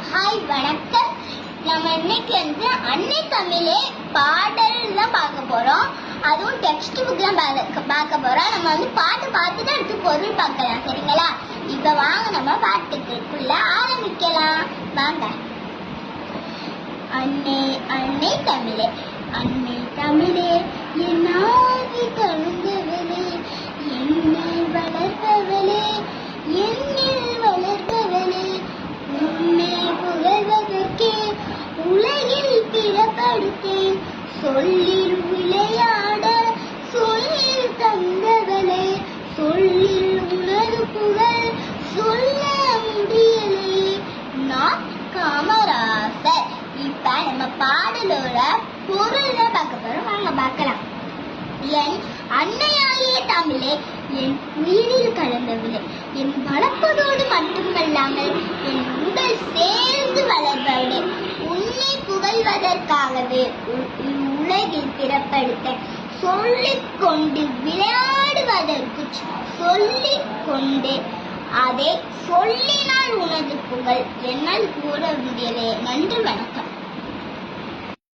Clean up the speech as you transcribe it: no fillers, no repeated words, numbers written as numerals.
Hi வணக்கம். நம்ம இன்னைக்கு அன்னை தமிழே பாடல் தான் பார்க்க போறோம். அதுவும் டெக்ஸ்ட் புக் தான் பார்க்க போறோம். நம்ம பாட்டு பார்த்துட்டு அடுத்து பொருள் பார்க்கலாம். சரிங்களா? இப்ப வாங்க நம்ம பாட்டுக்குள்ள ஆரம்பிக்கலாம். வாங்க. அன்னை அன்னை தமிழே, அன்னை தமிழே, என் ஆவி கலந்தவளே, என்னை வளர்ப்பவளே, என்னில் வளர்ப்பவளே, உன்னை புகழ்வதற்கே உலகில் பிறப்படுத்தேன், சொல்லில் விளையாட சொல்லில் தந்தவளே, சொல்லில் உனது புகழ் சொல்ல முடியலே. நான் காமராசர். இப்ப நம்ம பாடலோட பொருள் பார்க்க போறோம். வாங்க பார்க்கலாம். என் அன்னையாகிய தமிழே, என் உயிரில் கலந்தவளே, என் வளர்ப்பதோடு மட்டுமல்லாமல் என் உடல் சேர்ந்து வளர்வவளே, உன்னை புகழ்வதற்காகவே உலகில் பிறப்படுத்த சொல்லிக் கொண்டு விளையாடுவதற்கு சொல்லிக் கொண்டு அதை சொல்லினால் உனது புகழ் என்னால் கூற முடியலே. நன்றி, வணக்கம்.